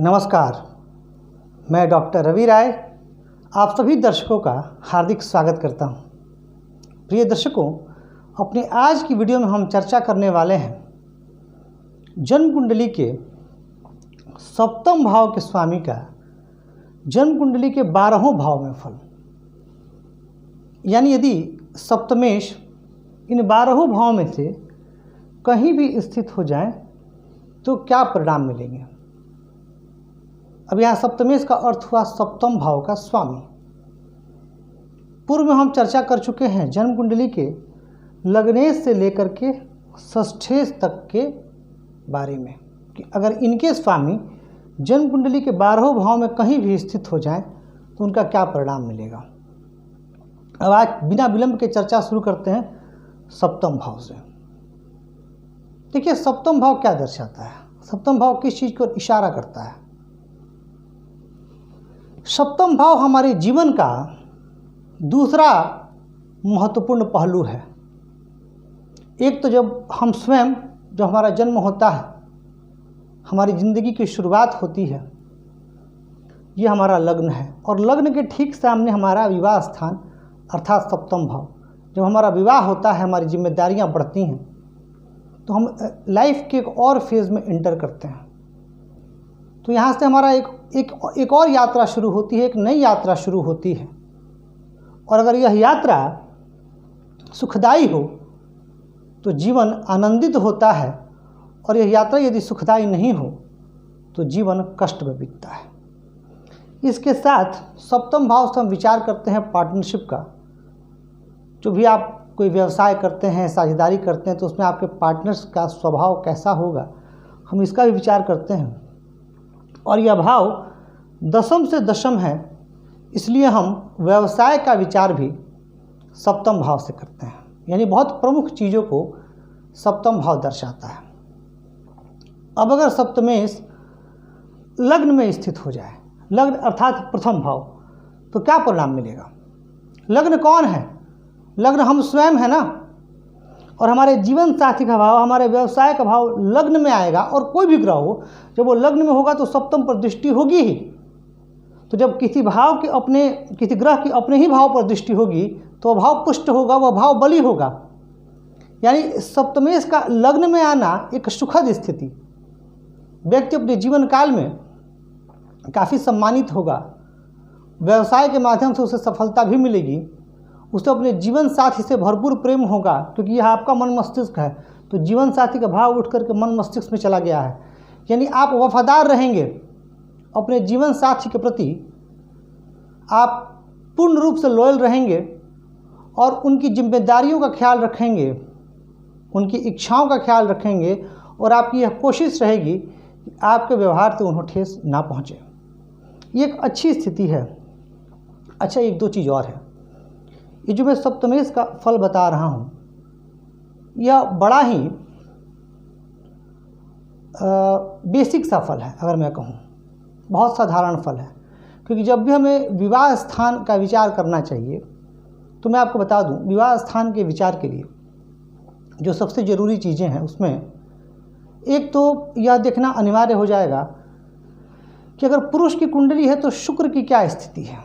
नमस्कार, मैं डॉक्टर रवि राय आप सभी दर्शकों का हार्दिक स्वागत करता हूं। प्रिय दर्शकों, अपनी आज की वीडियो में हम चर्चा करने वाले हैं जन्म कुंडली के सप्तम भाव के स्वामी का जन्म कुंडली के 12वें भाव में फल। यानी यदि सप्तमेश इन 12 भाव में से कहीं भी स्थित हो जाए तो क्या परिणाम मिलेंगे। अब यहाँ सप्तमेश का अर्थ हुआ सप्तम भाव का स्वामी। पूर्व में हम चर्चा कर चुके हैं जन्म कुंडली के लग्नेश से लेकर के षष्ठेश तक के बारे में कि अगर इनके स्वामी जन्म कुंडली के 12 भाव में कहीं भी स्थित हो जाएं तो उनका क्या परिणाम मिलेगा। अब आज बिना विलंब के चर्चा शुरू करते हैं सप्तम भाव से। देखिए, सप्तम भाव क्या दर्शाता है, सप्तम भाव किस चीज़ को इशारा करता है। सप्तम भाव हमारे जीवन का दूसरा महत्वपूर्ण पहलू है। एक तो जब हम स्वयं, जब हमारा जन्म होता है, हमारी ज़िंदगी की शुरुआत होती है, ये हमारा लग्न है और लग्न के ठीक सामने हमारा विवाह स्थान अर्थात सप्तम भाव। जब हमारा विवाह होता है, हमारी जिम्मेदारियां बढ़ती हैं तो हम लाइफ के एक और फेज़ में एंटर करते हैं। तो यहाँ से हमारा एक और यात्रा शुरू होती है, एक नई यात्रा शुरू होती है। और अगर यह यात्रा सुखदायी हो तो जीवन आनंदित होता है, और यह यात्रा यदि सुखदायी नहीं हो तो जीवन कष्ट में बीतता है। इसके साथ सप्तम भाव से हम विचार करते हैं पार्टनरशिप का। जो भी आप कोई व्यवसाय करते हैं, साझेदारी करते हैं, तो उसमें आपके पार्टनर्स का स्वभाव कैसा होगा, हम इसका भी विचार करते हैं। और यह भाव दशम से दशम है, इसलिए हम व्यवसाय का विचार भी सप्तम भाव से करते हैं। यानी बहुत प्रमुख चीज़ों को सप्तम भाव दर्शाता है। अब अगर सप्तमेश लग्न में स्थित हो जाए, लग्न अर्थात प्रथम भाव, तो क्या परिणाम मिलेगा। लग्न कौन है? लग्न हम स्वयं है ना। और हमारे जीवन साथी का भाव, हमारे व्यवसाय का भाव लग्न में आएगा। और कोई भी ग्रह हो, जब वो लग्न में होगा तो सप्तम पर दृष्टि होगी ही। तो जब किसी ग्रह की अपने ही भाव पर दृष्टि होगी तो वह भाव पुष्ट होगा, वह भाव बली होगा। यानी सप्तमेश का लग्न में आना एक सुखद स्थिति। व्यक्ति अपने जीवन काल में काफ़ी सम्मानित होगा, व्यवसाय के माध्यम से उसे सफलता भी मिलेगी, उसे अपने जीवन साथी से भरपूर प्रेम होगा, क्योंकि यह आपका मन मस्तिष्क है। तो जीवन साथी का भाव उठ करके मन मस्तिष्क में चला गया है। यानी आप वफादार रहेंगे अपने जीवन साथी के प्रति, आप पूर्ण रूप से लॉयल रहेंगे और उनकी जिम्मेदारियों का ख्याल रखेंगे, उनकी इच्छाओं का ख्याल रखेंगे, और आपकी यह कोशिश रहेगी कि आपके व्यवहार से उन्हें ठेस ना पहुँचे। ये एक अच्छी स्थिति है। अच्छा, एक दो चीज़ और है। ये जो मैं सप्तमेश का फल बता रहा हूँ, यह बड़ा ही बेसिक सा फल है। अगर मैं कहूँ, बहुत साधारण फल है। क्योंकि जब भी हमें विवाह स्थान का विचार करना चाहिए, तो मैं आपको बता दूं, विवाह स्थान के विचार के लिए जो सबसे ज़रूरी चीज़ें हैं, उसमें एक तो यह देखना अनिवार्य हो जाएगा कि अगर पुरुष की कुंडली है तो शुक्र की क्या स्थिति है,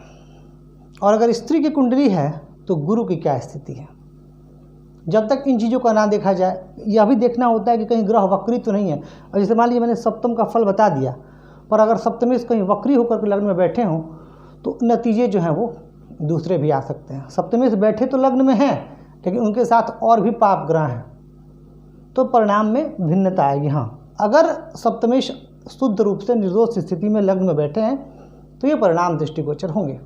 और अगर स्त्री की कुंडली है तो गुरु की क्या स्थिति है। जब तक इन चीज़ों का ना देखा जाए, यह भी देखना होता है कि कहीं ग्रह वक्री तो नहीं है। और जैसे मान लीजिए मैंने सप्तम का फल बता दिया, पर अगर सप्तमेश कहीं वक्री होकर के लग्न में बैठे हों तो नतीजे जो हैं वो दूसरे भी आ सकते हैं। सप्तमेश बैठे तो लग्न में हैं, लेकिन उनके साथ और भी पाप ग्रह हैं, तो परिणाम में भिन्नता आएगी। हाँ, अगर सप्तमेश शुद्ध रूप से निर्दोष स्थिति में लग्न में बैठे हैं तो ये परिणाम दृष्टिगोचर होंगे।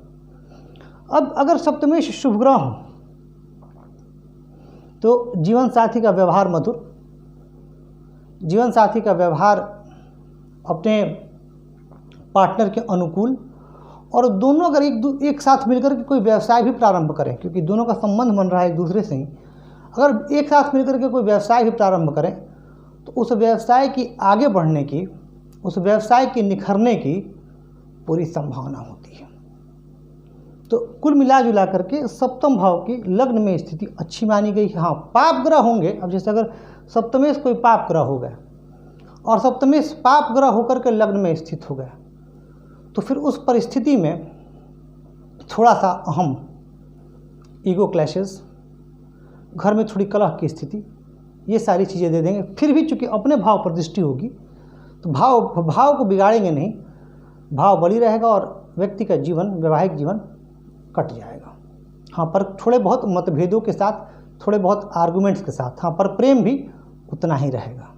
अब अगर सप्तमेश शुभ ग्रह हो तो जीवन साथी का व्यवहार मधुर, जीवन साथी का व्यवहार अपने पार्टनर के अनुकूल, और दोनों अगर एक साथ मिलकर के कोई व्यवसाय भी प्रारंभ करें, क्योंकि दोनों का संबंध बन रहा है एक दूसरे से ही, अगर एक साथ मिलकर के कोई व्यवसाय भी प्रारंभ करें तो उस व्यवसाय की आगे बढ़ने की, उस व्यवसाय के निखरने की पूरी संभावना होती है। तो कुल मिला जुला करके सप्तम भाव की लग्न में स्थिति अच्छी मानी गई है। हाँ, पाप ग्रह होंगे। अब जैसे अगर सप्तमेश कोई पाप ग्रह हो गया और सप्तमेश पाप ग्रह होकर के लग्न में स्थित हो गया, तो फिर उस परिस्थिति में थोड़ा सा अहम ईगो क्लैशेस, घर में थोड़ी कलह की स्थिति, ये सारी चीज़ें दे देंगे। फिर भी चूँकि अपने भाव पर दृष्टि होगी तो भाव को बिगाड़ेंगे नहीं, भाव बनी रहेगा और व्यक्ति का जीवन, वैवाहिक जीवन कट जाएगा। हाँ, पर थोड़े बहुत मतभेदों के साथ, थोड़े बहुत आर्गुमेंट्स के साथ, हाँ, पर प्रेम भी उतना ही रहेगा।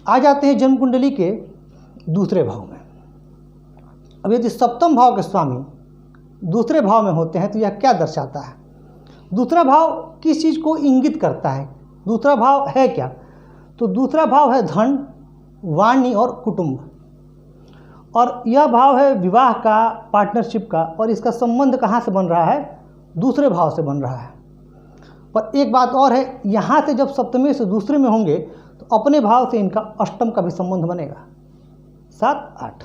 आ जाते हैं जन्म कुंडली के दूसरे भाव में। अब यदि सप्तम भाव के स्वामी दूसरे भाव में होते हैं तो यह क्या दर्शाता है? दूसरा भाव किस चीज़ को इंगित करता है? दूसरा भाव है क्या? तो दूसरा भाव है धन, वाणी और कुटुंब, और यह भाव है विवाह का, पार्टनरशिप का, और इसका संबंध कहाँ से बन रहा है? दूसरे भाव से बन रहा है। पर एक बात और है, यहाँ से जब सप्तमी से दूसरे में होंगे तो अपने भाव से इनका अष्टम का भी संबंध बनेगा, 7, 8।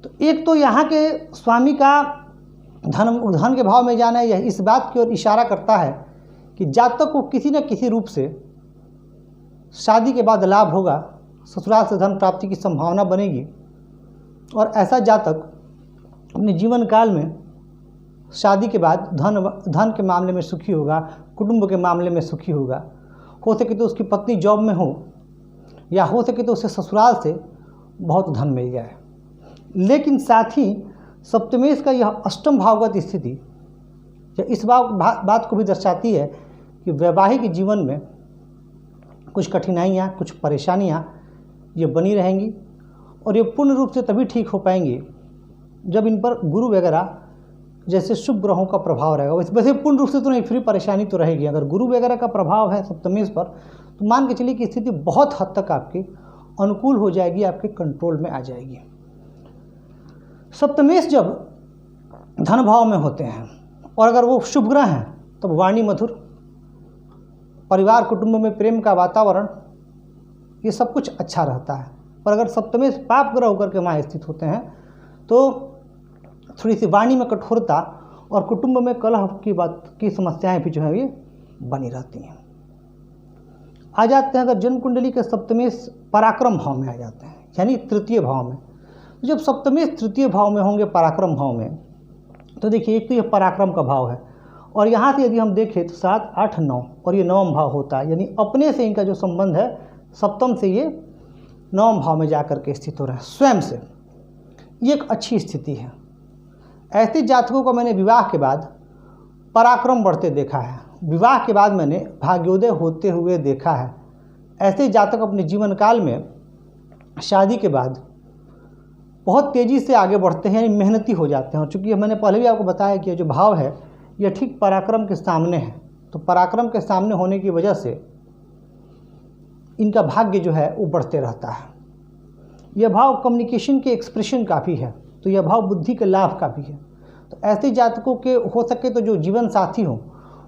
तो एक तो यहाँ के स्वामी का धन के भाव में जाना है, यह इस बात की ओर इशारा करता है कि जातक को किसी न किसी रूप से शादी के बाद लाभ होगा, ससुराल से धन प्राप्ति की संभावना बनेगी, और ऐसा जातक अपने जीवन काल में शादी के बाद धन के मामले में सुखी होगा, कुटुंब के मामले में सुखी होगा। हो सके तो उसकी पत्नी जॉब में हो, या हो सके तो उसे ससुराल से बहुत धन मिल जाए। लेकिन साथ ही सप्तमेश का यह अष्टम भावगत स्थिति इस बात को भी दर्शाती है कि वैवाहिक जीवन में कुछ कठिनाइयाँ, कुछ परेशानियाँ ये बनी रहेंगी, और ये पूर्ण रूप से तभी ठीक हो पाएंगी जब इन पर गुरु वगैरह जैसे शुभ ग्रहों का प्रभाव रहेगा। वैसे पूर्ण रूप से तो नहीं, फिर परेशानी तो रहेगी। अगर गुरु वगैरह का प्रभाव है सप्तमेश पर तो मान के चलिए कि स्थिति बहुत हद तक आपकी अनुकूल हो जाएगी, आपके कंट्रोल में आ जाएगी। सप्तमेश जब धन भाव में होते हैं और अगर वो शुभ ग्रह हैं तब वाणी मधुर, परिवार कुटुंब में प्रेम का वातावरण, ये सब कुछ अच्छा रहता है। और अगर सप्तमेश पाप ग्रह होकर के वहाँ स्थित होते हैं तो थोड़ी सी वाणी में कठोरता और कुटुंब में कलह की समस्याएं भी जो है ये बनी रहती हैं। आ जाते हैं अगर जन्म कुंडली के सप्तमेश पराक्रम भाव में आ जाते हैं, यानी तृतीय भाव में। तो जब सप्तमेश तृतीय भाव में होंगे पराक्रम भाव में, तो देखिए एक तो ये पराक्रम का भाव है, और यहाँ से यदि हम देखें तो 7, 8, 9 और ये नवम भाव होता है, यानी अपने से इनका जो संबंध है सप्तम से ये नवम भाव में जाकर के स्थित हो रहा है स्वयं से। ये एक अच्छी स्थिति है। ऐसे जातकों को मैंने विवाह के बाद पराक्रम बढ़ते देखा है, विवाह के बाद मैंने भाग्योदय होते हुए देखा है। ऐसे जातक अपने जीवन काल में शादी के बाद बहुत तेज़ी से आगे बढ़ते हैं, यानी मेहनती हो जाते हैं। और चूँकि मैंने पहले भी आपको बताया कि जो भाव है यह ठीक पराक्रम के सामने है, तो पराक्रम के सामने होने की वजह से इनका भाग्य जो है वो बढ़ते रहता है। यह भाव कम्युनिकेशन के एक्सप्रेशन का भी है, तो यह भाव बुद्धि के लाभ का भी है। तो ऐसे जातकों के हो सके तो जो जीवन साथी हो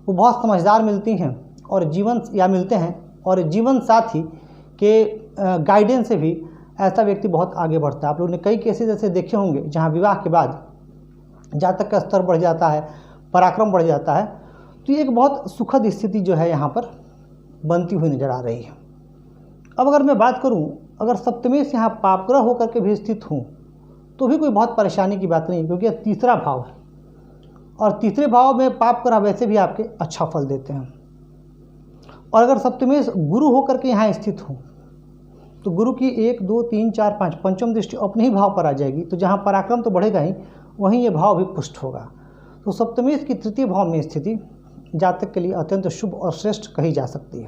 वो बहुत समझदार मिलती हैं और मिलते हैं, और जीवन साथी के गाइडेंस से भी ऐसा व्यक्ति बहुत आगे बढ़ता है। आप लोगों ने कई केसेस ऐसे देखे होंगे जहाँ विवाह के बाद जातक का स्तर बढ़ जाता है, पराक्रम बढ़ जाता है। तो ये एक बहुत सुखद स्थिति जो है यहाँ पर बनती हुई नज़र आ रही है। अब अगर मैं बात करूँ, अगर सप्तमेश यहाँ पापग्रह होकर के भी स्थित हूँ तो भी कोई बहुत परेशानी की बात नहीं, क्योंकि यह तीसरा भाव है, और तीसरे भाव में पाप ग्रह वैसे भी आपके अच्छा फल देते हैं। और अगर सप्तमेश गुरु होकर के यहाँ स्थित हो तो गुरु की 1, 2, 3, 4, 5 पंचम दृष्टि अपने ही भाव पर आ जाएगी, तो जहाँ पराक्रम तो बढ़ेगा ही, वहीं ये भाव भी पुष्ट होगा। तो सप्तमेश की तृतीय भाव में स्थिति जातक के लिए अत्यंत शुभ और श्रेष्ठ कही जा सकती है।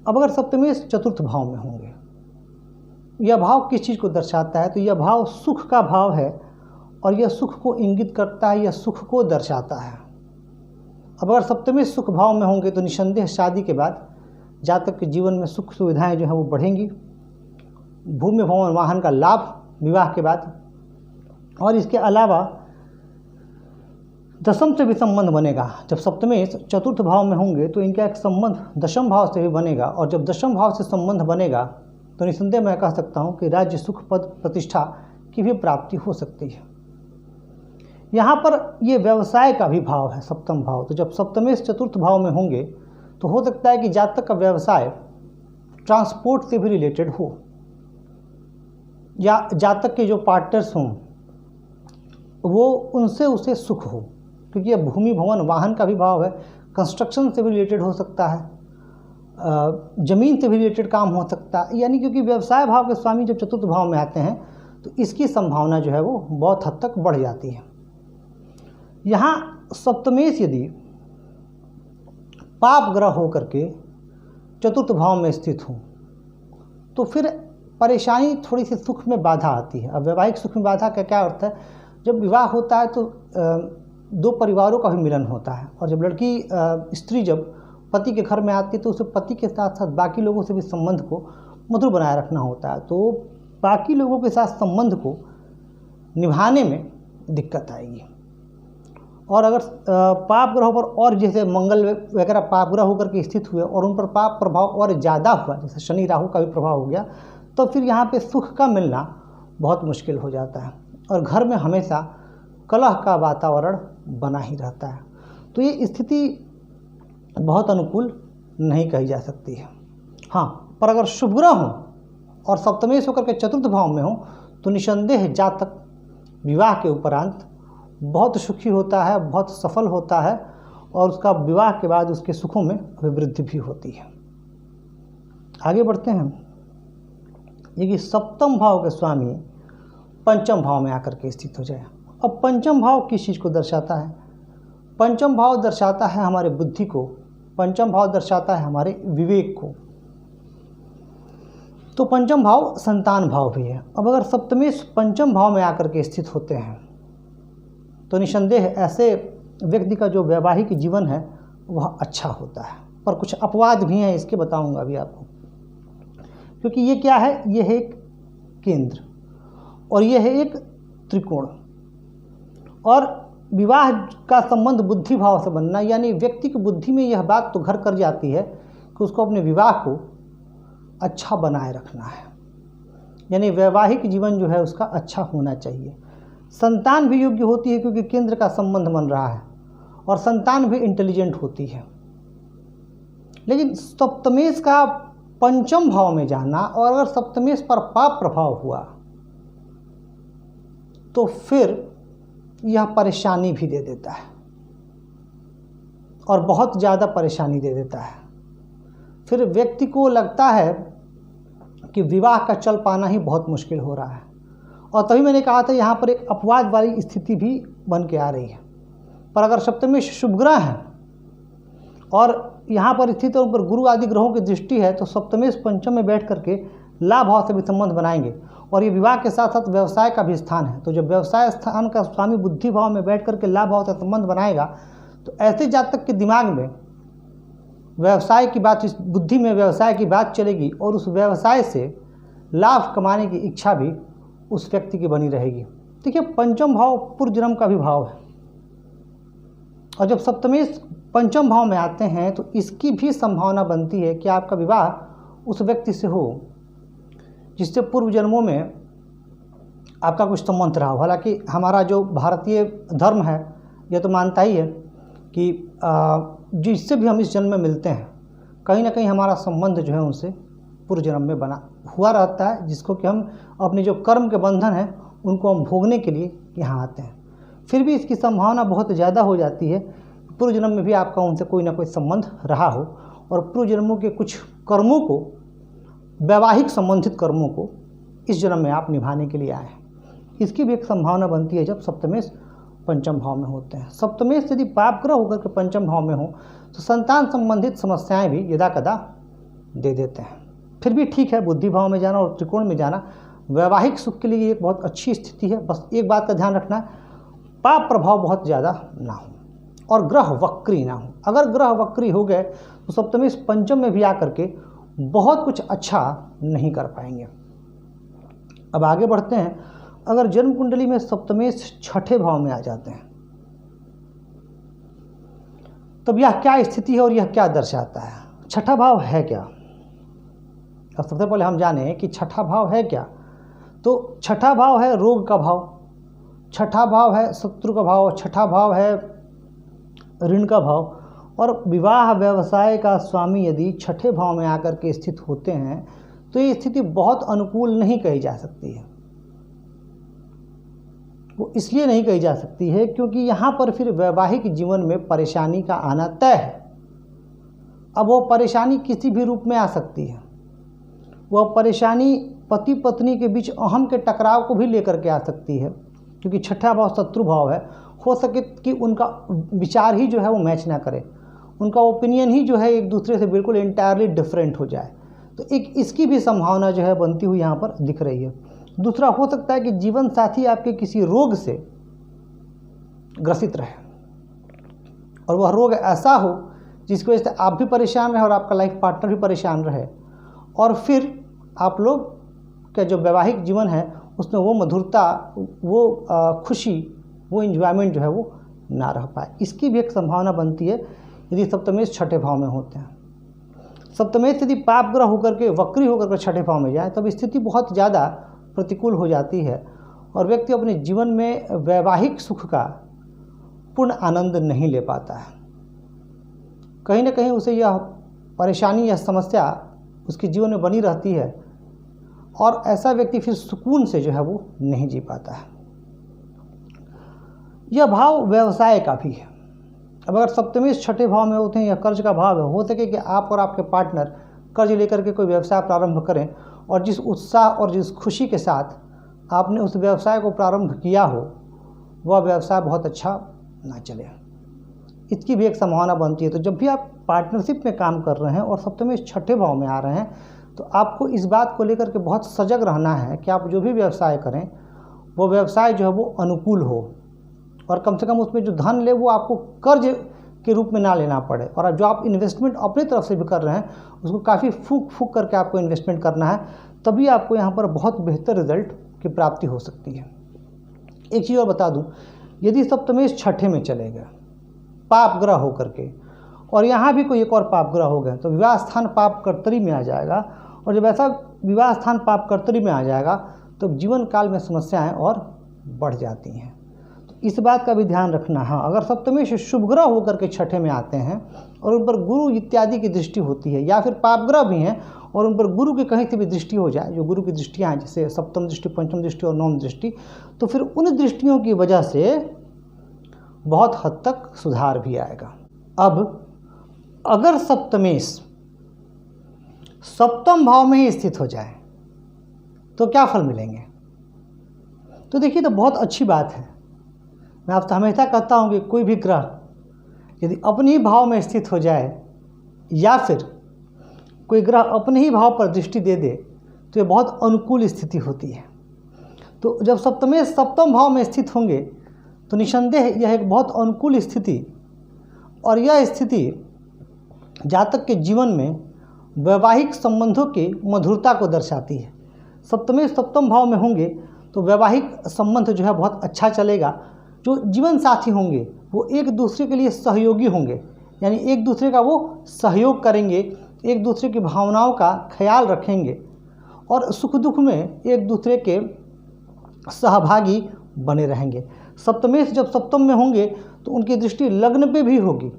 अब अगर सप्तमेश चतुर्थ भाव में होंगे, यह भाव किस चीज़ को दर्शाता है? तो यह भाव सुख का भाव है, और यह सुख को इंगित करता है, यह सुख को दर्शाता है। अब अगर सप्तमेश सुख भाव में होंगे तो निसंदेह शादी के बाद जातक के जीवन में सुख सुविधाएं जो हैं वो बढ़ेंगी, भूमि भवन वाहन का लाभ विवाह के बाद, और इसके अलावा दशम से भी संबंध बनेगा। जब सप्तमेश चतुर्थ भाव में होंगे तो इनका एक संबंध दशम भाव से भी बनेगा, और जब दशम भाव से संबंध बनेगा तो निसंदेह मैं कह सकता हूँ कि राज्य सुख पद प्रतिष्ठा की भी प्राप्ति हो सकती है। यहाँ पर ये व्यवसाय का भी भाव है सप्तम भाव। तो जब सप्तमेश चतुर्थ भाव में होंगे तो हो सकता है कि जातक का व्यवसाय ट्रांसपोर्ट से भी रिलेटेड हो, या जातक के जो पार्टनर्स हों वो उनसे उसे सुख हो, क्योंकि यह भूमि भवन वाहन का भी भाव है। कंस्ट्रक्शन से भी रिलेटेड हो सकता है, ज़मीन से भी रिलेटेड काम हो सकता है, यानी क्योंकि व्यवसाय भाव के स्वामी जब चतुर्थ भाव में आते हैं तो इसकी संभावना जो है वो बहुत हद तक बढ़ जाती है। यहाँ सप्तमेश यदि पाप ग्रह होकर के चतुर्थ भाव में स्थित हो तो फिर परेशानी, थोड़ी सी सुख में बाधा आती है। अब वैवाहिक सुख में बाधा का क्या अर्थ है? जब विवाह होता है तो दो परिवारों का भी मिलन होता है, और जब लड़की स्त्री जब पति के घर में आती है तो उसे पति के साथ साथ बाकी लोगों से भी संबंध को मधुर बनाए रखना होता है। तो बाकी लोगों के साथ संबंध को निभाने में दिक्कत आएगी। और अगर पाप ग्रहों पर और जैसे मंगल वगैरह पाप ग्रह होकर के स्थित हुए और उन पर पाप प्रभाव और ज़्यादा हुआ, जैसे शनि राहु का भी प्रभाव हो गया, तो फिर यहाँ पे सुख का मिलना बहुत मुश्किल हो जाता है और घर में हमेशा कलह का वातावरण बना ही रहता है। तो ये स्थिति बहुत अनुकूल नहीं कही जा सकती है। हाँ, पर अगर शुभ ग्रह हो और सप्तमेश होकर के चतुर्थ भाव में हो तो निसंदेह जातक विवाह के उपरांत बहुत सुखी होता है, बहुत सफल होता है, और उसका विवाह के बाद उसके सुखों में अभिवृद्धि भी होती है। आगे बढ़ते हैं। ये कि सप्तम भाव के स्वामी पंचम भाव में आकर के स्थित हो जाए। अब पंचम भाव किस चीज़ को दर्शाता है? पंचम भाव दर्शाता है हमारे बुद्धि को, पंचम भाव दर्शाता है हमारे विवेक को। तो पंचम भाव संतान भाव भी है। अब अगर सप्तमेश पंचम भाव में आकर के स्थित होते हैं तो निसंदेह ऐसे व्यक्ति का जो वैवाहिक जीवन है वह अच्छा होता है। पर कुछ अपवाद भी हैं, इसके बताऊंगा अभी आपको, क्योंकि ये क्या है? ये है एक केंद्र और ये है एक त्रिकोण, और विवाह का संबंध बुद्धि भाव से बनना, यानी व्यक्ति की बुद्धि में यह बात तो घर कर जाती है कि उसको अपने विवाह को अच्छा बनाए रखना है, यानी वैवाहिक जीवन जो है उसका अच्छा होना चाहिए। संतान भी योग्य होती है क्योंकि केंद्र का संबंध बन रहा है, और संतान भी इंटेलिजेंट होती है। लेकिन सप्तमेश का पंचम भाव में जाना, और अगर सप्तमेश पर पाप प्रभाव हुआ तो फिर यह परेशानी भी दे देता है, और बहुत ज़्यादा परेशानी दे देता है। फिर व्यक्ति को लगता है कि विवाह का चल पाना ही बहुत मुश्किल हो रहा है। और तभी मैंने कहा था यहाँ पर एक अपवाद वाली स्थिति भी बन के आ रही है। पर अगर सप्तमेश शुभ ग्रह है और यहाँ पर स्थित और ऊपर गुरु आदि ग्रहों की दृष्टि है तो सप्तमेश पंचम में बैठ करके लाभ भाव से भी संबंध बनाएंगे, और ये विवाह के साथ साथ व्यवसाय का भी स्थान है। तो जब व्यवसाय स्थान का स्वामी बुद्धि भाव में बैठ करके लाभ भाव से संबंध बनाएगा तो ऐसे जातक के दिमाग में व्यवसाय की बात, इस बुद्धि में व्यवसाय की बात चलेगी, और उस व्यवसाय से लाभ कमाने की इच्छा भी उस व्यक्ति की बनी रहेगी। देखिए, पंचम भाव पूर्व जन्म का भी भाव है, और जब सप्तमेश पंचम भाव में आते हैं तो इसकी भी संभावना बनती है कि आपका विवाह उस व्यक्ति से हो जिससे पूर्व जन्मों में आपका कुछ संबंध रहा हो। हालांकि हमारा जो भारतीय धर्म है यह तो मानता ही है कि जिससे भी हम इस जन्म में मिलते हैं कहीं ना कहीं हमारा संबंध जो है उनसे पूर्व जन्म में बना हुआ रहता है, जिसको कि हम अपने जो कर्म के बंधन हैं उनको हम भोगने के लिए यहाँ आते हैं। फिर भी इसकी संभावना बहुत ज़्यादा हो जाती है पूर्व जन्म में भी आपका उनसे कोई ना कोई संबंध रहा हो, और पूर्व जन्मों के कुछ कर्मों को, वैवाहिक संबंधित कर्मों को इस जन्म में आप निभाने के लिए आए हैं। इसकी भी एक संभावना बनती है जब सप्तमेश पंचम भाव में होते हैं। सप्तमेश यदि पाप ग्रह होकर के पंचम भाव में हो तो संतान संबंधित समस्याएं भी यदा कदा दे देते हैं। फिर भी ठीक है, बुद्धि भाव में जाना और त्रिकोण में जाना वैवाहिक सुख के लिए एक बहुत अच्छी स्थिति है। बस एक बात का ध्यान रखना है, पाप प्रभाव बहुत ज़्यादा ना हो और ग्रह वक्री ना हो। अगर ग्रह वक्री हो गए तो सप्तमेश पंचम में भी आकर के बहुत कुछ अच्छा नहीं कर पाएंगे। अब आगे बढ़ते हैं। अगर जन्म कुंडली में सप्तमेश छठे भाव में आ जाते हैं तब यह क्या स्थिति है और यह क्या दर्शाता है? छठा भाव है क्या? अब सबसे पहले हम जाने कि छठा भाव है क्या। तो छठा भाव है रोग का भाव, छठा भाव है शत्रु का भाव, छठा भाव है ऋण का भाव, और विवाह व्यवसाय का स्वामी यदि छठे भाव में आकर के स्थित होते हैं तो ये स्थिति बहुत अनुकूल नहीं कही जा सकती है। वो इसलिए नहीं कही जा सकती है क्योंकि यहाँ पर फिर वैवाहिक जीवन में परेशानी का आना तय है। अब वो परेशानी किसी भी रूप में आ सकती है। वह परेशानी पति पत्नी के बीच अहम के टकराव को भी लेकर के आ सकती है, क्योंकि छठा भाव शत्रु भाव है। हो सके कि उनका विचार ही जो है वो मैच ना करे, उनका ओपिनियन ही जो है एक दूसरे से बिल्कुल इंटायरली डिफरेंट हो जाए। तो एक इसकी भी संभावना जो है बनती हुई यहाँ पर दिख रही है। दूसरा हो सकता है कि जीवन साथी आपके किसी रोग से ग्रसित रहे, और वह रोग ऐसा हो जिसकी वजह से आप भी परेशान रहे और आपका लाइफ पार्टनर भी परेशान रहे, और फिर आप लोग का जो वैवाहिक जीवन है उसमें वो मधुरता, वो खुशी, वो एंजॉयमेंट जो है वो ना रह पाए। इसकी भी एक संभावना बनती है यदि सप्तमेश छठे भाव में होते हैं। सप्तमेश यदि पाप ग्रह होकर के वक्री होकर के छठे भाव में जाए तब स्थिति बहुत ज़्यादा प्रतिकूल हो जाती है और व्यक्ति अपने जीवन में वैवाहिक सुख का पूर्ण आनंद नहीं ले पाता है। कहीं ना कहीं उसे यह परेशानी या समस्या उसके जीवन में बनी रहती है और ऐसा व्यक्ति फिर सुकून से जो है वो नहीं जी पाता है। यह भाव व्यवसाय का भी है। अब अगर सप्तमेश छठे भाव में होते हैं या कर्ज का भाव है, हो सके कि आप और आपके पार्टनर कर्ज लेकर के कोई व्यवसाय प्रारंभ करें और जिस उत्साह और जिस खुशी के साथ आपने उस व्यवसाय को प्रारंभ किया हो वह व्यवसाय बहुत अच्छा ना चले। इसकी भी एक संभावना बनती है। तो जब भी आप पार्टनरशिप में काम कर रहे हैं और सप्तमेश छठे भाव में आ रहे हैं तो आपको इस बात को लेकर के बहुत सजग रहना है कि आप जो भी व्यवसाय करें वो व्यवसाय जो है वो अनुकूल हो, और कम से कम उसमें जो धन ले वो आपको कर्ज के रूप में ना लेना पड़े, और जो आप इन्वेस्टमेंट अपनी तरफ से भी कर रहे हैं उसको काफ़ी फूक करके आपको इन्वेस्टमेंट करना है, तभी आपको यहाँ पर बहुत बेहतर रिजल्ट की प्राप्ति हो सकती है। एक चीज़ और बता दूँ, यदि सप्तमेश छठे में चले गए पाप ग्रह होकर के और यहाँ भी कोई एक और पाप ग्रह हो गए तो विवाह स्थान पाप कर्तरी में आ जाएगा, और जब ऐसा विवाह स्थान पाप कर्तरी में आ जाएगा तो जीवन काल में समस्याएं और बढ़ जाती हैं। तो इस बात का भी ध्यान रखना है। अगर सप्तमेश शुभ ग्रह होकर के छठे में आते हैं और उन पर गुरु इत्यादि की दृष्टि होती है, या फिर पाप ग्रह भी हैं और उन पर गुरु की कहीं से भी दृष्टि हो जाए, जो गुरु की दृष्टियाँ हैं जैसे सप्तम दृष्टि, पंचम दृष्टि और नवम दृष्टि, तो फिर उन दृष्टियों की वजह से बहुत हद तक सुधार भी आएगा। अब अगर सप्तमेश सप्तम भाव में ही स्थित हो जाए तो क्या फल मिलेंगे? तो देखिए, तो बहुत अच्छी बात है। मैं आपसे हमेशा कहता हूँ कि कोई भी ग्रह यदि अपने ही भाव में स्थित हो जाए या फिर कोई ग्रह अपने ही भाव पर दृष्टि दे दे तो ये बहुत अनुकूल स्थिति होती है। तो जब सप्तमेश सप्तम भाव में स्थित होंगे तो निसंदेह यह एक बहुत अनुकूल स्थिति, और यह स्थिति जातक के जीवन में वैवाहिक संबंधों की मधुरता को दर्शाती है। सप्तमेश सप्तम भाव में होंगे तो वैवाहिक संबंध जो है बहुत अच्छा चलेगा। जो जीवन साथी होंगे वो एक दूसरे के लिए सहयोगी होंगे, यानी एक दूसरे का वो सहयोग करेंगे, एक दूसरे की भावनाओं का ख्याल रखेंगे और सुख दुख में एक दूसरे के सहभागी बने रहेंगे। सप्तमेश जब सप्तम में होंगे तो उनकी दृष्टि लग्न पे भी होगी।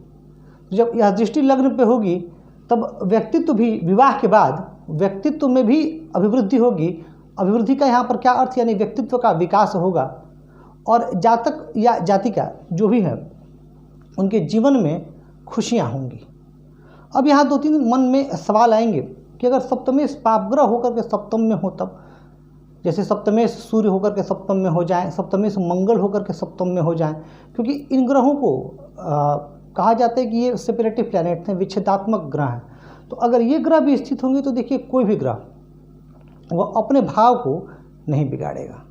जब यह दृष्टि लग्न पे होगी तब व्यक्तित्व भी विवाह के बाद व्यक्तित्व में भी अभिवृद्धि होगी। अभिवृद्धि का यहाँ पर क्या अर्थ, यानी व्यक्तित्व का विकास होगा और जातक या जातिका जो भी है उनके जीवन में खुशियाँ होंगी। अब यहाँ दो तीन मन में सवाल आएंगे कि अगर सप्तमेश पाप ग्रह होकर के सप्तम में हो तब, जैसे सप्तमेश सूर्य होकर के सप्तम में हो जाए, सप्तमेश मंगल होकर के सप्तम में हो जाए, क्योंकि इन ग्रहों को कहा जाता है कि ये सेपरेटिव प्लैनेट्स हैं, विच्छेदात्मक ग्रह हैं। तो अगर ये ग्रह भी स्थित होंगे तो देखिए कोई भी ग्रह वह अपने भाव को नहीं बिगाड़ेगा।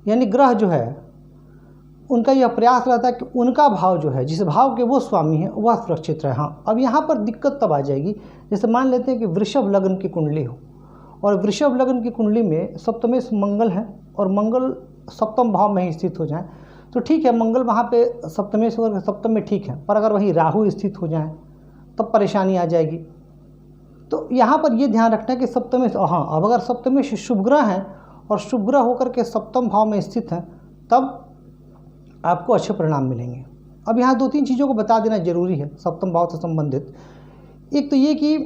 यानी ग्रह जो है उनका यह प्रयास रहता है कि उनका भाव जो है, जिस भाव के वो स्वामी हैं, वह सुरक्षित रहे। हाँ, अब यहाँ पर दिक्कत तब आ जाएगी जैसे मान लेते हैं कि वृषभ लग्न की कुंडली हो और वृषभ लग्न की कुंडली में सप्तमेश मंगल है और मंगल सप्तम भाव में ही स्थित हो जाए तो ठीक है, मंगल वहाँ पे सप्तमेश होकर सप्तम में ठीक है, पर अगर वहीं राहु स्थित हो जाए तब परेशानी आ जाएगी। तो यहाँ पर ये ध्यान रखना है कि सप्तमेश, हाँ, अब अगर सप्तमेश शुभ ग्रह हैं और शुभ ग्रह होकर के सप्तम भाव में स्थित हैं तब आपको अच्छे परिणाम मिलेंगे। अब यहाँ 2-3 चीज़ों को बता देना जरूरी है सप्तम भाव से संबंधित। एक तो ये कि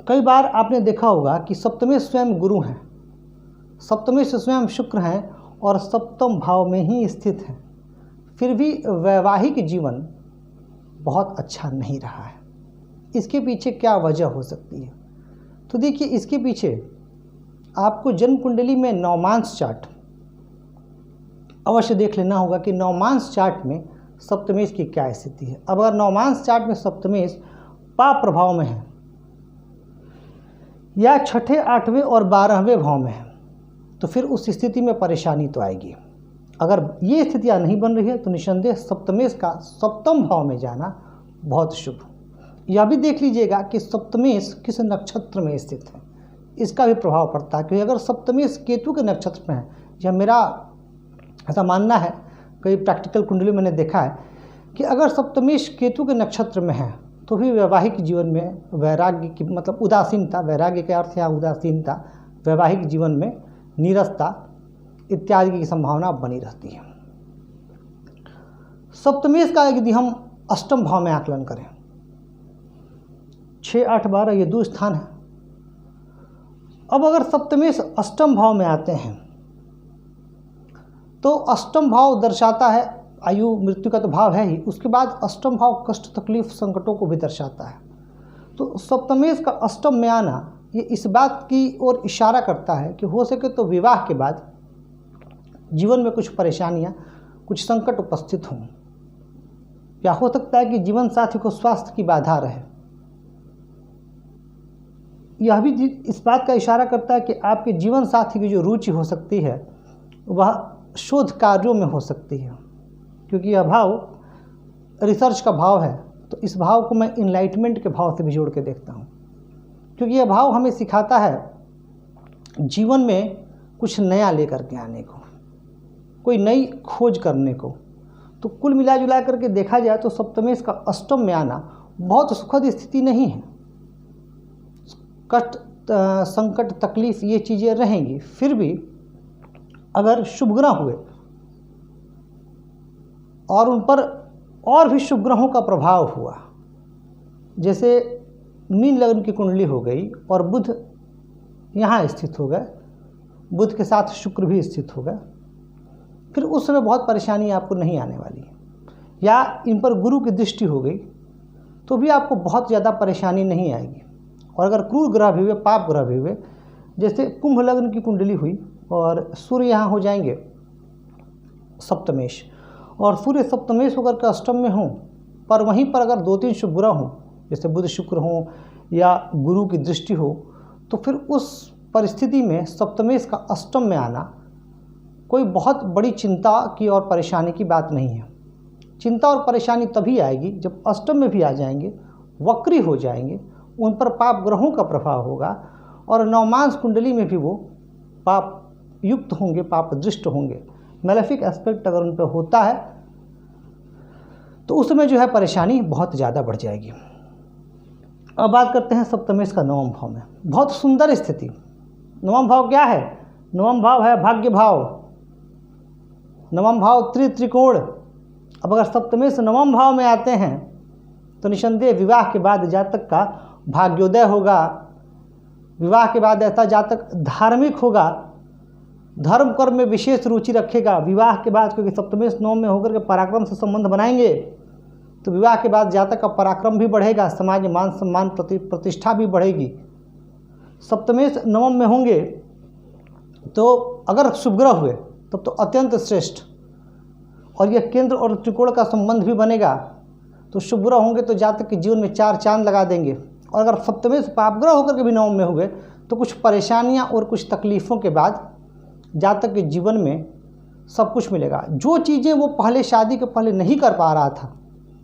कई बार आपने देखा होगा कि सप्तमेश स्वयं गुरु हैं, सप्तमेश स्वयं शुक्र हैं और सप्तम भाव में ही स्थित हैं, फिर भी वैवाहिक जीवन बहुत अच्छा नहीं रहा है। इसके पीछे क्या वजह हो सकती है? तो देखिए, इसके पीछे आपको जन्म कुंडली में नवमांश चार्ट अवश्य देख लेना होगा कि नवमांश चार्ट में सप्तमेश की क्या स्थिति है। अब अगर नवमांश चार्ट में सप्तमेश पाप प्रभाव में है या छठे, 8वें और 12वें भाव में है, तो फिर उस स्थिति में परेशानी तो आएगी। अगर ये स्थितियाँ नहीं बन रही है तो निसंदेह सप्तमेश का सप्तम भाव में जाना बहुत शुभ। यह भी देख लीजिएगा कि सप्तमेश किस नक्षत्र में स्थित है, इसका भी प्रभाव पड़ता है। क्योंकि अगर सप्तमेश केतु के नक्षत्र में है, यह मेरा ऐसा मानना है, कई प्रैक्टिकल कुंडली मैंने देखा है कि अगर सप्तमेश केतु के नक्षत्र में है तो भी वैवाहिक जीवन में वैराग्य की मतलब उदासीनता, वैराग्य के अर्थ यहाँ उदासीनता, वैवाहिक जीवन में नीरसता इत्यादि की संभावना बनी रहती है। सप्तमेश का यदि हम अष्टम भाव में आकलन करें, 6, 8, 12 ये 2 स्थान है। अब अगर सप्तमेश अष्टम भाव में आते हैं तो अष्टम भाव दर्शाता है आयु मृत्यु का तो भाव है ही, उसके बाद अष्टम भाव कष्ट तकलीफ संकटों को भी दर्शाता है। तो सप्तमेश का अष्टम में आना ये इस बात की ओर इशारा करता है कि हो सके तो विवाह के बाद जीवन में कुछ परेशानियां, कुछ संकट उपस्थित हों, या हो सकता है कि जीवन साथी को स्वास्थ्य की बाधा रहे। यह भी इस बात का इशारा करता है कि आपके जीवन साथी की जो रुचि हो सकती है वह शोध कार्यों में हो सकती है, क्योंकि यह भाव रिसर्च का भाव है। तो इस भाव को मैं इनलाइटमेंट के भाव से भी जोड़ के देखता हूँ, क्योंकि यह भाव हमें सिखाता है जीवन में कुछ नया लेकर के आने को, कोई नई खोज करने को। तो कुल मिला जुला करके देखा जाए तो सप्तमेश का अष्टम में आना बहुत सुखद स्थिति नहीं है। कष्ट, संकट, तकलीफ ये चीज़ें रहेंगी। फिर भी अगर शुभ ग्रह हुए और उन पर और भी शुभ ग्रहों का प्रभाव हुआ, जैसे मीन लग्न की कुंडली हो गई और बुध यहाँ स्थित हो गए, बुध के साथ शुक्र भी स्थित हो गए, फिर उस समय बहुत परेशानी आपको नहीं आने वाली। या इन पर गुरु की दृष्टि हो गई तो भी आपको बहुत ज़्यादा परेशानी नहीं आएगी। और अगर क्रूर ग्रह भी हुए, पाप ग्रह भी हुए, जैसे कुंभ लग्न की कुंडली हुई और सूर्य यहाँ हो जाएंगे सप्तमेश, और सूर्य सप्तमेश होकर के अष्टम में हों, पर वहीं पर अगर 2-3 शुभ ग्रह हों, जैसे बुध शुक्र हों या गुरु की दृष्टि हो, तो फिर उस परिस्थिति में सप्तमेश का अष्टम में आना कोई बहुत बड़ी चिंता की और परेशानी की बात नहीं है। चिंता और परेशानी तभी आएगी जब अष्टम में भी आ जाएंगे, वक्री हो जाएंगे, उन पर पाप ग्रहों का प्रभाव होगा और नवमांश कुंडली में भी वो पाप युक्त होंगे, पाप दृष्ट होंगे। मैलेफिक एस्पेक्ट अगर उन पर होता है तो उस समय जो है परेशानी बहुत ज़्यादा बढ़ जाएगी। अब बात करते हैं सप्तमेश का नवम भाव में। बहुत सुंदर स्थिति। नवम भाव क्या है? नवम भाव है भाग्य भाव, नवम भाव त्रिकोण। अब अगर सप्तमेश नवम भाव में आते हैं तो निसंदेह विवाह के बाद जातक का भाग्योदय होगा। विवाह के बाद ऐसा जातक धार्मिक होगा, धर्म कर्म में विशेष रुचि रखेगा। विवाह के बाद, क्योंकि सप्तमेश नवम में होकर के पराक्रम से संबंध बनाएंगे, तो विवाह के बाद जातक का पराक्रम भी बढ़ेगा, समाज में मान सम्मान प्रतिष्ठा भी बढ़ेगी। सप्तमेश नवम में होंगे तो अगर शुभ ग्रह हुए तब तो अत्यंत श्रेष्ठ, और यह केंद्र और त्रिकोण का संबंध भी बनेगा। तो शुभ ग्रह होंगे तो जातक के जीवन में 4 चांद लगा देंगे। और अगर सप्तमेश पाप ग्रह होकर के भी नवम में हुए तो कुछ परेशानियां और कुछ तकलीफ़ों के बाद जातक के जीवन में सब कुछ मिलेगा। जो चीज़ें वो पहले शादी के पहले नहीं कर पा रहा था,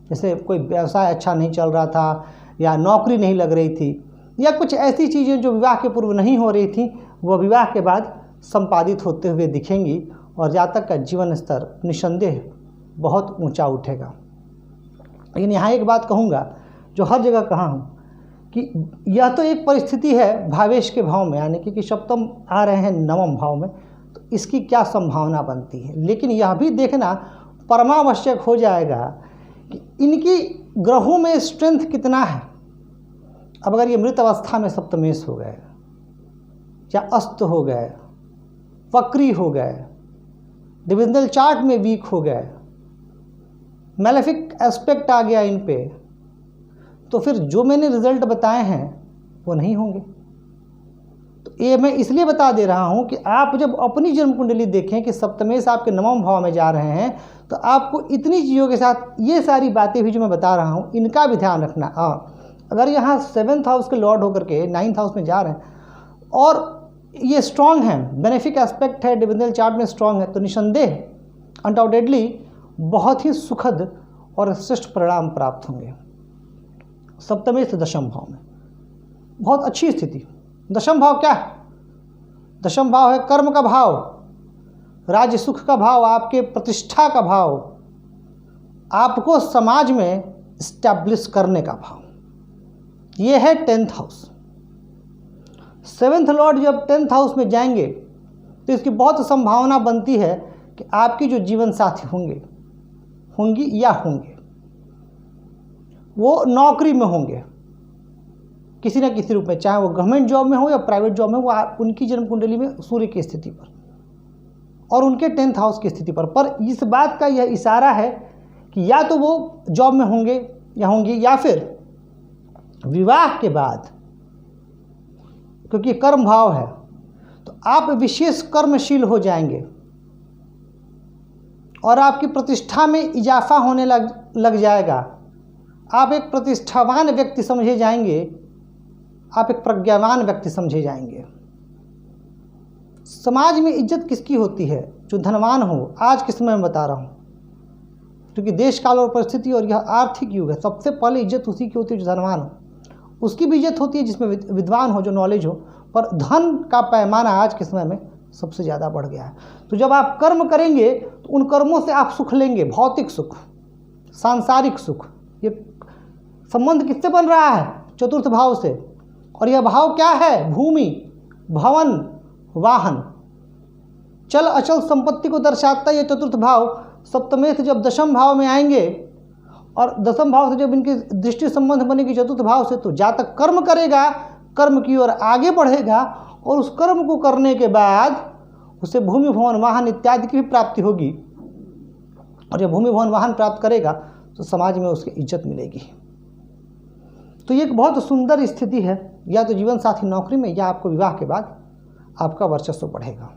जैसे कोई व्यवसाय अच्छा नहीं चल रहा था या नौकरी नहीं लग रही थी या कुछ ऐसी चीज़ें जो विवाह के पूर्व नहीं हो रही थी, वह विवाह के बाद संपादित होते हुए दिखेंगी और जातक का जीवन स्तर निसंदेह बहुत ऊंचा उठेगा। लेकिन यहाँ एक बात कहूँगा जो हर जगह कहा हूँ कि यह तो एक परिस्थिति है भावेश के भाव में, यानी कि सप्तम आ रहे हैं नवम भाव में, तो इसकी क्या संभावना बनती है। लेकिन यह भी देखना परमावश्यक हो जाएगा कि इनकी ग्रहों में स्ट्रेंथ कितना है। अब अगर ये मृत अवस्था में सप्तमेश हो गए या अस्त हो गए, वक्री हो गए, डिविजनल चार्ट में वीक हो गए, मैलेफिक एस्पेक्ट आ गया इन पे, तो फिर जो मैंने रिजल्ट बताए हैं वो नहीं होंगे। तो ये मैं इसलिए बता दे रहा हूँ कि आप जब अपनी जन्म कुंडली देखें कि सप्तमेश आपके नवम भाव में जा रहे हैं, तो आपको इतनी चीज़ों के साथ ये सारी बातें भी जो मैं बता रहा हूँ इनका भी ध्यान रखना। अगर यहाँ 7th हाउस के लॉर्ड होकर के 9th हाउस में जा रहे हैं और ये स्ट्रांग है, बेनिफिक एस्पेक्ट है, डिविजनल चार्ट में स्ट्रांग है, तो निसंदेह अनडाउटेडली बहुत ही सुखद और श्रेष्ठ परिणाम प्राप्त होंगे। सप्तमेश दशम भाव में बहुत अच्छी स्थिति। दशम भाव क्या है? दशम भाव है कर्म का भाव, राज्य सुख का भाव, आपके प्रतिष्ठा का भाव, आपको समाज में स्टैब्लिश करने का भाव। ये है 10th हाउस। 7th लॉर्ड जब 10th हाउस में जाएंगे तो इसकी बहुत संभावना बनती है कि आपकी जो जीवन साथी होंगी या होंगे वो नौकरी में होंगे किसी न किसी रूप में, चाहे वो गवर्नमेंट जॉब में हो या प्राइवेट जॉब में, वो उनकी जन्म कुंडली में सूर्य की स्थिति पर और उनके 10th हाउस की स्थिति पर इस बात का यह इशारा है कि या तो वो जॉब में होंगे या होंगी, या फिर विवाह के बाद, क्योंकि कर्म भाव है, तो आप विशेष कर्मशील हो जाएंगे और आपकी प्रतिष्ठा में इजाफा होने लग जाएगा। आप एक प्रतिष्ठावान व्यक्ति समझे जाएंगे, आप एक प्रज्ञावान व्यक्ति समझे जाएंगे। समाज में इज्जत किसकी होती है? जो धनवान हो। आज के समय में बता रहा हूँ, क्योंकि देश काल और परिस्थिति और यह आर्थिक युग है, सबसे पहले इज्जत उसी की होती है जो धनवान हो। उसकी भी इज्जत होती है जिसमें विद्वान हो, जो नॉलेज हो, पर धन का पैमाना आज के समय में सबसे ज़्यादा बढ़ गया है। तो जब आप कर्म करेंगे तो उन कर्मों से आप सुख लेंगे, भौतिक सुख, सांसारिक सुख। ये संबंध किससे बन रहा है? 4th भाव से। और यह भाव क्या है? भूमि, भवन, वाहन, चल अचल संपत्ति को दर्शाता है ये 4th भाव। सप्तमेश जब दशम भाव में आएंगे और दशम भाव से जब इनकी दृष्टि संबंध बनेगी 4th भाव से, तो जहाँ तक कर्म करेगा, कर्म की ओर आगे बढ़ेगा और उस कर्म को करने के बाद उसे भूमि, भवन, वाहन इत्यादि की भी प्राप्ति होगी। और जब भूमि, भवन, वाहन प्राप्त करेगा तो समाज में उसकी इज्जत मिलेगी। तो ये एक बहुत सुंदर स्थिति है। या तो जीवन साथी नौकरी में, या आपको विवाह के बाद आपका वर्चस्व बढ़ेगा।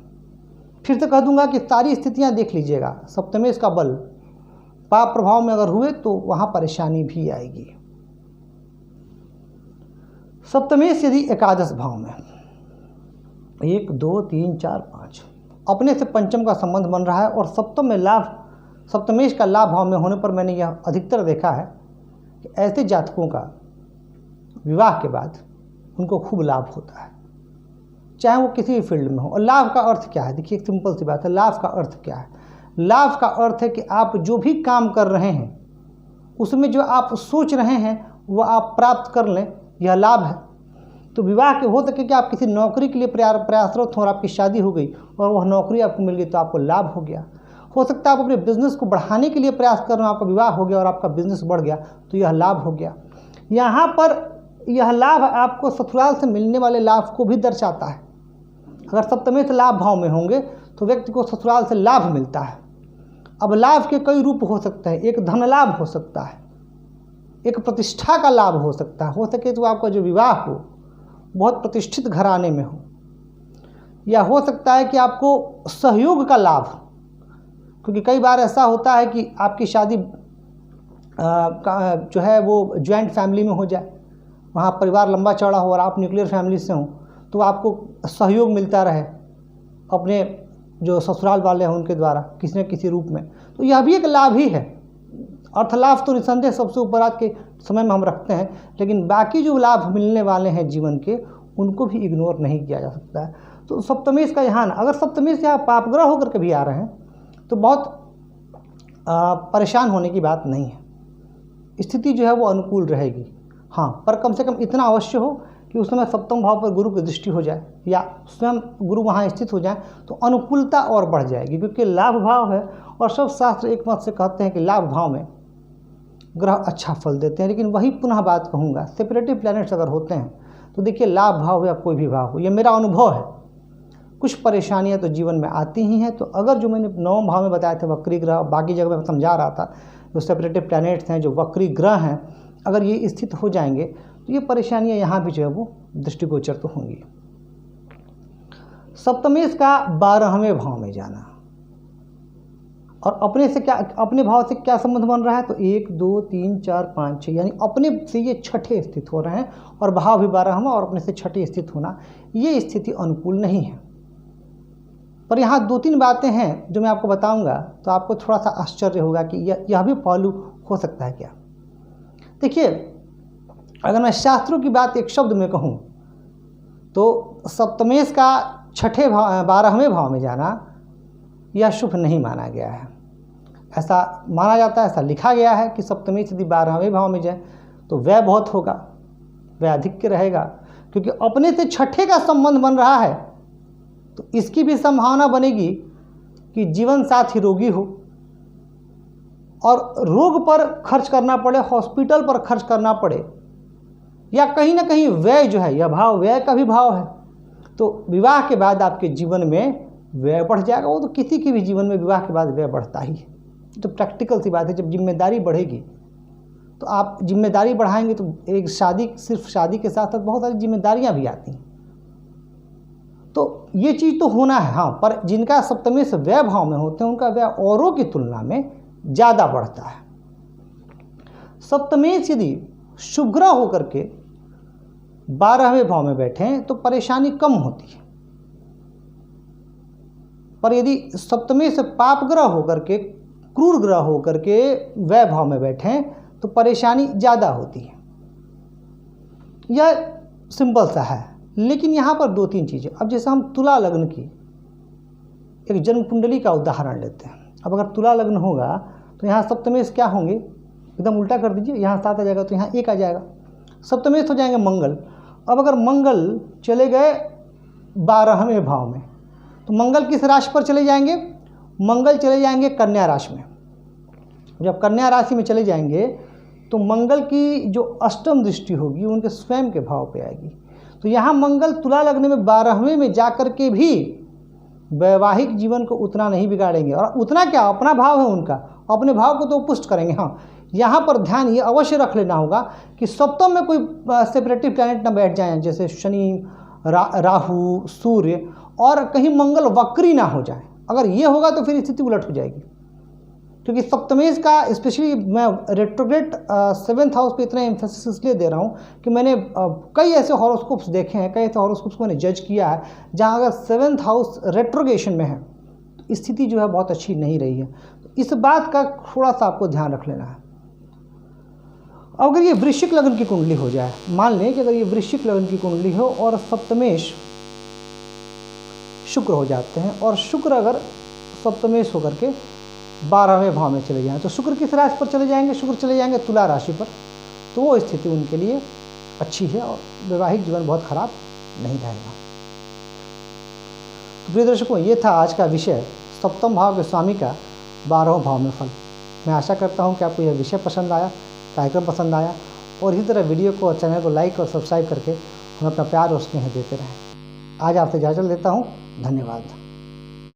फिर से कह दूंगा कि सारी स्थितियां देख लीजिएगा। सप्तमेश का बल पाप प्रभाव में अगर हुए तो वहां परेशानी भी आएगी। सप्तमेश यदि एकादश भाव में 1 2 3 4 5 अपने से पंचम का संबंध बन रहा है और सप्तम में लाभ, सप्तमेश का लाभ भाव में होने पर मैंने यह अधिकतर देखा है कि ऐसे जातकों का विवाह के बाद उनको खूब लाभ होता है, चाहे वो किसी भी फील्ड में हो। और लाभ का अर्थ क्या है? देखिए, एक सिंपल सी बात है। लाभ का अर्थ क्या है? लाभ का अर्थ है कि आप जो भी काम कर रहे हैं उसमें जो आप सोच रहे हैं वो आप प्राप्त कर लें, यह लाभ है। तो विवाह के हो सके कि आप किसी नौकरी के लिए प्रयासरत हो और आपकी शादी हो गई और वह नौकरी आपको मिल गई तो आपको लाभ हो गया। हो सकता है आप अपने बिजनेस को बढ़ाने के लिए प्रयास कर रहे हो, आपका विवाह हो गया और आपका बिजनेस बढ़ गया, तो यह लाभ हो गया। यहाँ पर यह लाभ आपको ससुराल से मिलने वाले लाभ को भी दर्शाता है। अगर सप्तमेश लाभ भाव में होंगे तो व्यक्ति को ससुराल से लाभ मिलता है। अब लाभ के कई रूप हो सकते हैं। एक धन लाभ हो सकता है, एक प्रतिष्ठा का लाभ हो सकता है। हो सके तो आपका जो विवाह हो बहुत प्रतिष्ठित घराने में हो, या हो सकता है कि आपको सहयोग का लाभ, क्योंकि कई बार ऐसा होता है कि आपकी शादी जो है वो ज्वाइंट फैमिली में हो जाए, वहाँ परिवार लंबा चौड़ा हो और आप न्यूक्लियर फैमिली से हों, तो आपको सहयोग मिलता रहे अपने जो ससुराल वाले हैं उनके द्वारा किसी न किसी रूप में, तो यह भी एक लाभ ही है। अर्थ लाभ तो निसंदेह सबसे ऊपर आज के समय में हम रखते हैं, लेकिन बाकी जो लाभ मिलने वाले हैं जीवन के, उनको भी इग्नोर नहीं किया जा सकता है। तो सप्तमेश का यहाँ, अगर सप्तमेश यहाँ पापग्रह होकर के भी आ रहे हैं तो बहुत परेशान होने की बात नहीं है। स्थिति जो है वो अनुकूल रहेगी। हाँ, पर कम से कम इतना अवश्य हो कि उस समय सप्तम भाव पर गुरु की दृष्टि हो जाए या स्वयं गुरु वहाँ स्थित हो जाए तो अनुकूलता और बढ़ जाएगी, क्योंकि लाभ भाव है। और सब शास्त्र एक मत से कहते हैं कि लाभ भाव में ग्रह अच्छा फल देते हैं। लेकिन वही पुनः बात कहूँगा, सेपरेटिव प्लैनेट्स अगर होते हैं तो देखिए लाभ भाव या कोई भी भाव हो, ये मेरा अनुभव है, कुछ परेशानियां तो जीवन में आती ही हैं। तो अगर जो मैंने 9वें भाव में बताए थे वक्री ग्रह, बाकी जगह मैं समझा रहा था, जो सेपरेटिव प्लैनेट्स हैं, जो वक्री ग्रह हैं, अगर ये स्थित हो जाएंगे तो ये परेशानियां यहाँ भी जो है वो दृष्टिगोचर तो होंगी। सप्तमेश का 12वें भाव में जाना और अपने भाव से क्या संबंध बन रहा है, तो 1 2 3 4 5 6 यानी अपने से ये छठे स्थित हो रहे हैं और भाव भी 12वां और अपने से छठे स्थित होना, ये स्थिति अनुकूल नहीं है। पर यहाँ 2-3 बातें हैं जो मैं आपको बताऊंगा तो आपको थोड़ा सा आश्चर्य होगा कि यह भी पहलू हो सकता है क्या। देखिए, अगर मैं शास्त्रों की बात एक शब्द में कहूँ तो सप्तमेश का छठे भाव 12वें भाव में जाना यह शुभ नहीं माना गया है। ऐसा माना जाता है, ऐसा लिखा गया है कि सप्तमेश यदि 12वें भाव में जाए तो व्यय बहुत होगा, व्यय अधिक रहेगा, क्योंकि अपने से छठे का संबंध बन रहा है। तो इसकी भी संभावना बनेगी कि जीवन साथी रोगी हो और रोग पर खर्च करना पड़े, हॉस्पिटल पर खर्च करना पड़े, या कहीं ना कहीं व्यय जो है, यह भाव व्यय का भी भाव है। तो विवाह के बाद आपके जीवन में व्यय बढ़ जाएगा। वो तो किसी के भी जीवन में विवाह के बाद व्यय बढ़ता ही है, तो प्रैक्टिकल सी बात है। जब जिम्मेदारी बढ़ेगी तो आप जिम्मेदारी बढ़ाएंगे तो एक शादी, सिर्फ शादी के साथ साथ बहुत सारी जिम्मेदारियां भी आती हैं। तो ये चीज़ तो होना है, हाँ, पर जिनका सप्तमेश व्यय भाव में होते हैं उनका व्यय औरों की तुलना में ज़्यादा बढ़ता है। सप्तमेश यदि शुभ ग्रह होकर के 12वें भाव में बैठें तो परेशानी कम होती है, पर यदि सप्तमेश पाप ग्रह होकर के, क्रूर ग्रह होकर के व्यय भाव में बैठें तो परेशानी ज़्यादा होती है। यह सिंपल सा है। लेकिन यहाँ पर 2-3 चीज़ें, अब जैसे हम तुला लग्न की एक जन्म कुंडली का उदाहरण लेते हैं। अब अगर तुला लग्न होगा तो यहाँ सप्तमेश क्या होंगे, एकदम उल्टा कर दीजिए, यहाँ 7 आ जाएगा तो यहाँ 1 आ जाएगा, सप्तमेश हो जाएंगे मंगल। अब अगर मंगल चले गए 12वें भाव में तो मंगल किस राशि पर चले जाएंगे, मंगल चले जाएंगे कन्या राशि में। जब कन्या राशि में चले जाएंगे तो मंगल की जो अष्टम दृष्टि होगी उनके स्वयं के भाव पे आएगी। तो यहाँ मंगल तुला लगने में 12वें में जाकर के भी वैवाहिक जीवन को उतना नहीं बिगाड़ेंगे, और उतना क्या, अपना भाव है उनका, अपने भाव को तो पुष्ट करेंगे। हाँ, यहाँ पर ध्यान ये अवश्य रख लेना होगा कि सप्तम में कोई सेपरेटिव प्लैनेट ना बैठ जाएं, जैसे शनि, राहु, सूर्य, और कहीं मंगल वक्री ना हो जाए। अगर ये होगा तो फिर स्थिति उलट हो जाएगी, क्योंकि सप्तमेश का स्पेशली मैं रेट्रोग्रेड 7th हाउस पे इतना एम्फेसिस इसलिए दे रहा हूँ कि मैंने कई ऐसे हॉरोस्कोप्स देखे हैं, कई ऐसे हॉरोस्कोप्स को मैंने जज किया है जहाँ अगर 7th हाउस रेट्रोगेशन में है तो स्थिति जो है बहुत अच्छी नहीं रही है। तो इस बात का थोड़ा सा आपको ध्यान रख लेना है। अगर ये वृश्चिक लग्न की कुंडली हो जाए, मान लें कि अगर ये वृश्चिक लग्न की कुंडली हो और सप्तमेश शुक्र हो जाते हैं, और शुक्र अगर सप्तमेश होकर के 12वें भाव में चले जाएं तो शुक्र किस राशि पर चले जाएंगे, शुक्र चले जाएंगे तुला राशि पर। तो वो स्थिति उनके लिए अच्छी है और वैवाहिक जीवन बहुत खराब नहीं रहेगा। तो प्रिय दर्शकों, ये था आज का विषय, सप्तम भाव के स्वामी का 12वें भाव में फल। मैं आशा करता हूँ कि आपको यह विषय पसंद आया, कार्यक्रम पसंद आया, और इसी तरह वीडियो को और चैनल को लाइक और सब्सक्राइब करके हमें अपना प्यार और स्नेह देते रहें। आज आपसे इजाज़त लेता हूँ। धन्यवाद।